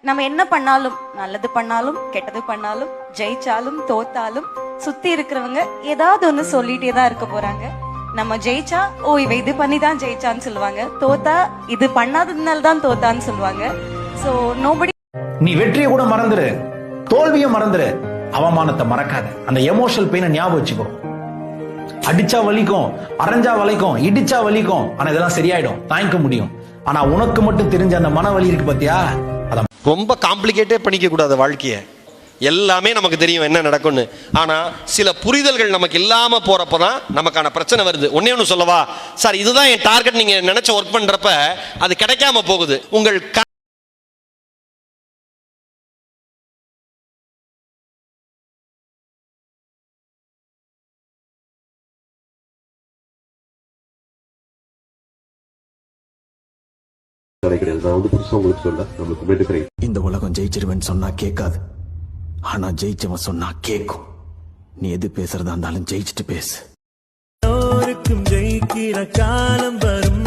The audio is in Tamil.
நம்ம என்ன பண்ணாலும், நல்லது பண்ணாலும் கெட்டது பண்ணாலும், ஜெயிச்சாலும் தோத்தாலும் சுத்தி இருக்கிறவங்க ஏதாவது ஒண்ணு சொல்லிட்டே தான் இருக்க போறாங்க. நம்ம ஜெயிச்சா ஓ இவ இது பண்ணி தான் ஜெயிச்சான்னு சொல்லுவாங்க, தோத்தா இது பண்ணாததுனால தான் தோத்தான்னு சொல்லுவாங்க. So nobody. நீ வெற்றியை கூட மறந்துரு, தோல்வியை மறந்துரு, அவமானத்தை மறக்காத. அந்த எமோஷனல் பெயினை ஞாபகம் வச்சுக்கோ. அடிச்சா வலிக்கும், அரைஞ்சா வலிக்கும், இடிச்சா வலிக்கும், ஆனா இதெல்லாம் சரியாயிடும், தாங்கிக்க முடியும். ஆனா உனக்கு மட்டும் தெரிஞ்ச அந்த மன வலி இருக்கு பாத்தியா, அத ரொம்ப காம்ப்ளிகேட்டே பண்ணிக்க கூடாது வாழ்க்கைய. எல்லாமே நமக்கு தெரியும் என்ன நடக்கும்னு. ஆனா சில புரிதல்கள் நமக்கு இல்லாம போறப்பதான் நமக்கான பிரச்சனை வருது. ஒன்னே ஒன்று சொல்லவா சார், இதுதான் என் டார்கெட், நீங்க நினைச்ச ஒர்க் பண்றப்ப அது கிடைக்காம போகுது. உங்கள் இந்த உலகம் ஜெயிச்சிருவேன்னு சொன்னா கேட்காது, ஆனா ஜெயிச்சவன் சொன்னா கேட்கும். நீ எது பேசுறதா இருந்தாலும் ஜெயிச்சுட்டு பேசு. ஜெயிக்கிற காலம் வரும்.